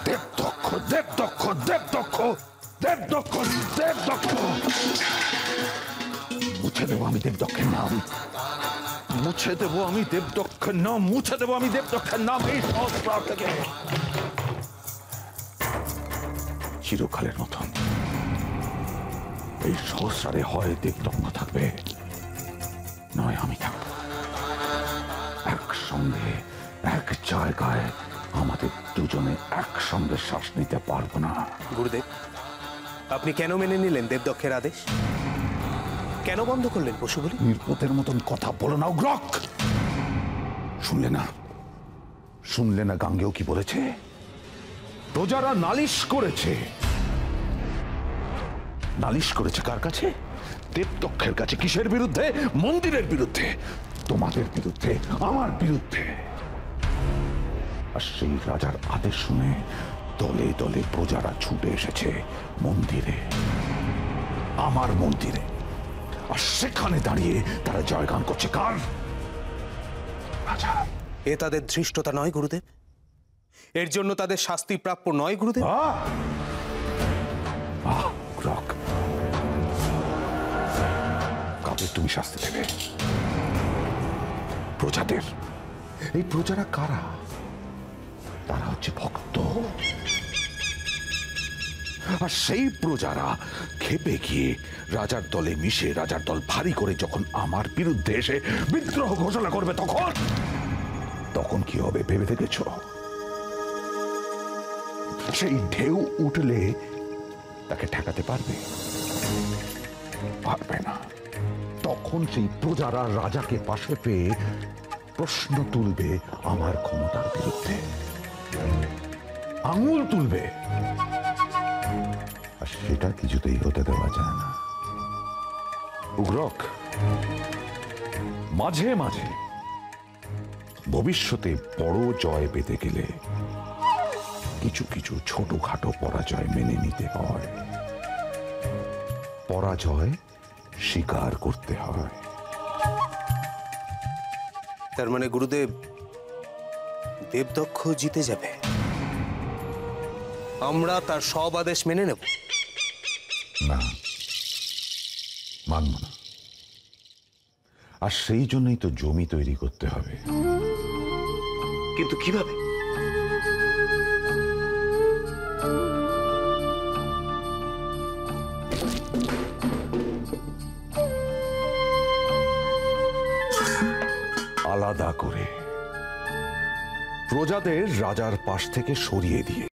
দেবদক্ষ দেবদক্ষ দেবদক্ষ দেবদক্ষ দেবদক্ষ, মুছে দেবো আমি দেবদক্ষের নাম, মুছে দেবো আমি দেবদক্ষের নাম, মুছে দেবো আমি দেবদক্ষের নাম এই সহস্রার থেকে চিরকালের মতন। এই সহস্রারে হয় দেবদক্ষ থাকবে, নয় আমি থাকবো। একসঙ্গে এক জায়গায় আমাদের দুজনে একসঙ্গে শ্বাস নিতে পারবো না। গুরুদেব, আপনি কেন মেনে নিলেন দেবদক্ষের আদেশ? কেন বন্ধ করলেন পশু বলি? নির্বোধের মতন কথা বলো না উগ্রক। শুনলে না, শুনলে না গাঙ্গেয় কি বলেছে? প্রজারা নালিশ করেছে। নালিশ করেছে কার কাছে? দেবদক্ষের কাছে। কিসের বিরুদ্ধে? মন্দিরের বিরুদ্ধে, তোমাদের বিরুদ্ধে, আমার বিরুদ্ধে। আর সেই রাজার আদেশ শুনে দলে দলে প্রজারা ছুটে এসেছে মন্দিরে, আমার মন্দিরে। আর সেখানে দাঁড়িয়ে তারা জয়গান করছে কার? রাজা। এ তাদের ধৃষ্টতা নয় গুরুদেব? এর জন্য তাদের শাস্তি প্রাপ্য নয় গুরুদেব? কাদের তুমি শাস্তি দেবে? প্রজাদের। এই প্রজারা কারা? তারা হচ্ছে ভক্ত। আর সেই প্রজারা খেপে গিয়ে রাজার দলে মিশে, রাজার দল ভারী করে যখন আমার বিরুদ্ধে এসে বিদ্রোহ ঘোষণা করবে, তখন কি হবে ভেবে দেখেছ? সেই ঢেউ উঠলে তাকে ঠেকাতে পারবে? পারবে না। তখন সেই প্রজারা রাজাকে পাশে পেয়ে প্রশ্ন তুলবে আমার ক্ষমতার বিরুদ্ধে, আঙুল তুলবে। আর সেটা কিছুতেই হতে দেওয়া যায় না উগ্রক। মাঝে মাঝে ভবিষ্যতে বড় জয় পেতে গেলে কিছু কিছু ছোটখাটো পরাজয় মেনে নিতে হয়, পরাজয় স্বীকার করতে হয়। তার মানে গুরুদেব, দেবদক্ষ জিতে যাবে, আমরা তার সব আদেশ মেনে নেব? না, মানব না। আর সেই জন্যই তো জমি তৈরি করতে হবে। কিন্তু কিভাবে? আলাদা করে প্রজাদের রাজার পাশ থেকে সরিয়ে দিয়ে